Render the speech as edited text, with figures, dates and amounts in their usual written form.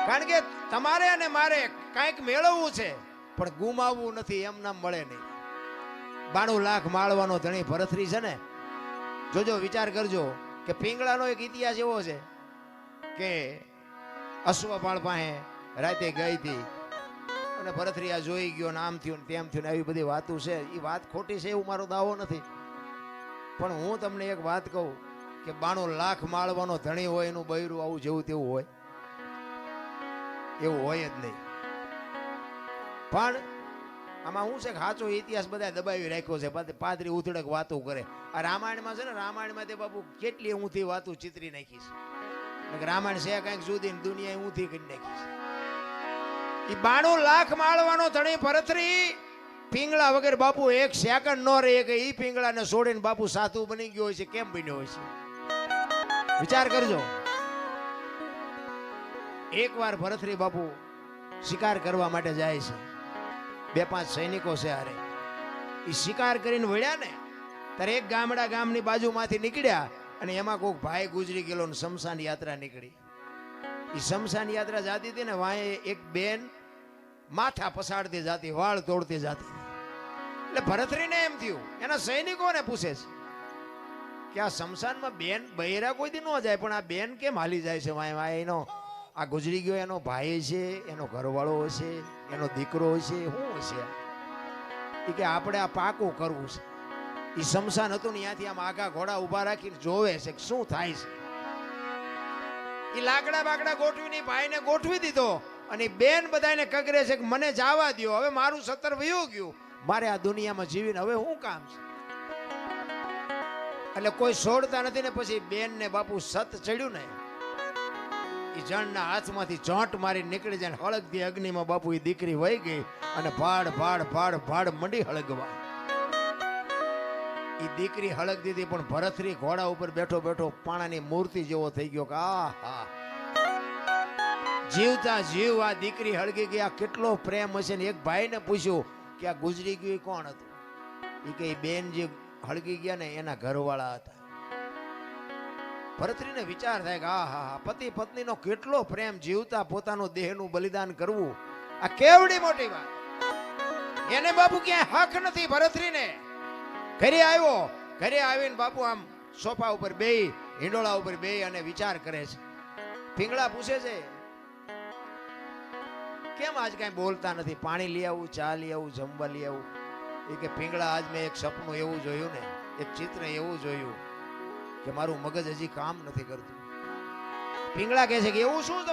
કારણ કે તમારે અને મારે કાંઈક મેળવવું છે પણ ગુમાવવું નથી, એમ નામ મળે નહીં. 92 લાખ માળવાનો ધણી ભરથરી છે ને, જોજો વિચાર કરજો કે પિંગળાનો એક ઇતિહાસ એવો છે કે અશ્વપાળ પાસે રાતે ગઈ હતી અને ભરથરી આ જોઈ ગયો ને આમ થયું ને તેમ થયું ને આવી બધી વાતો છે. એ વાત ખોટી છે એવું મારો દાવો નથી, પણ હું તમને એક વાત કહું કે 92 લાખ માળવાનો ધણી હોય એનું બૈરું આવું જેવું તેવું હોય એવું હોય જ નહીં. પણ આમાં શું છે કે સાચો ઇતિહાસ બધા દબાવી રાખ્યો છે, પાદરી ઉથડક વાતો કરે. આ રામાયણમાં છે ને, રામાયણમાં તે બાપુ કેટલી ઊંધી વાતો ચિતરી નાખી છે. રામાયણ છે કંઈક જુદી ને દુનિયા ઊંધી કરી નાખી છે. એ 92 લાખ માળવાનો ધણી ભરથરી પિંગળા વગર બાપુ એક સેકન્ડ નો રહે કે ઈ પિંગળાને છોડીને બાપુ સાધુ બની ગયો હોય છે. કેમ બન્યો હોય છે વિચાર કરજો. એકવાર ભરથરી બાપુ શિકાર કરવા માટે જાય છે, 2-5 સૈનિકો છે હારે. એ શિકાર કરીને વળ્યા ને ત્યારે એક ગામની બાજુમાંથી નીકળ્યા અને એમાં કોઈક ભાઈ ગુજરી ગયેલો ને શમશાન યાત્રા નીકળી. એ શમશાન યાત્રા જાતી હતી ને, વાંહે એક બેન માથા પસાડતી જાતી, વાળ તોડતી જાતી. એટલે ભરથરીને એમ થયું, એના સૈનિકોને પૂછે છે કે આ શમશાનમાં બેન બૈરા કોઈ દી ન જાય પણ આ બેન કેમ હાલી જાય છે? વાંહે એનો આ ગુજરી ગયો એનો ભાઈ છે, એનો ઘરવાળો હશે, એનો દીકરો હશે, શું હશે? એ કે આપણે આ પાકું કરવું છે. એ શમશાન હતું ને ત્યાંથી આમ આગા ઘોડા ઉભા રાખીને જોવે છે કે શું થાય છે. એ લાકડા બાકડા ગોઠવીને ભાઈને ગોઠવી દીધો અને બેન બધાને કગરે છે કે મને જવા દો, હવે મારું 17 વયું ગયું, મારે આ દુનિયામાં જીવીને હવે શું કામ છે? એટલે કોઈ છોડતા નથી ને પછી બેન ને બાપુ સત ચડ્યું ને, એ જણના હાથમાંથી ચોંટ મારી નીકળી જાય, હળગતી અગ્નિમાં બાપુ એ દીકરી વહી ગઈ અને ભાડ ભાડ ભાડ ભાડ મંડી હળગવા. એ દીકરી હળગતી હતી પણ ભરથરી ઘોડા ઉપર બેઠો બેઠો પાણાની મૂર્તિ જેવો થઈ ગયો કે આહા, જીવતા જીવ આ દીકરી હળગી ગઈ, આ કેટલો પ્રેમ હશે. ને એક ભાઈને પૂછ્યું કે આ ગુજરી ગયું કોણ હતું? એ કે બેન જે હળગી ગયા ને એના ઘરવાળા હતા. ભરથરીને વિચાર થાય કે આહા, પતિ પત્નીનો કેટલો પ્રેમ, જીવતા પોતાનું દેહનું બલિદાન કરવું, આ કેવડી મોટી વાત. એને બાપુ ક્યાંય હક નથી. ભરથરીને ઘરે આવ્યો, ઘરે આવીને બાપુ આમ સોફા ઉપર બેહી, હિંડોળા ઉપર બેહી અને વિચાર કરે છે. પિંગળા પૂછે છે કેમ આજ કઈ બોલતા નથી? પાણી લઈ આવું, ચા લઈ આવું, જમવા લઈ આવું? એ કે પિંગળા આજ મેં એક સપનું એવું જોયું ને, એક ચિત્ર એવું જોયું કે મારું મગજ હજી કામ નથી કરતું. પિંગળા કહે છે કે એવું શું?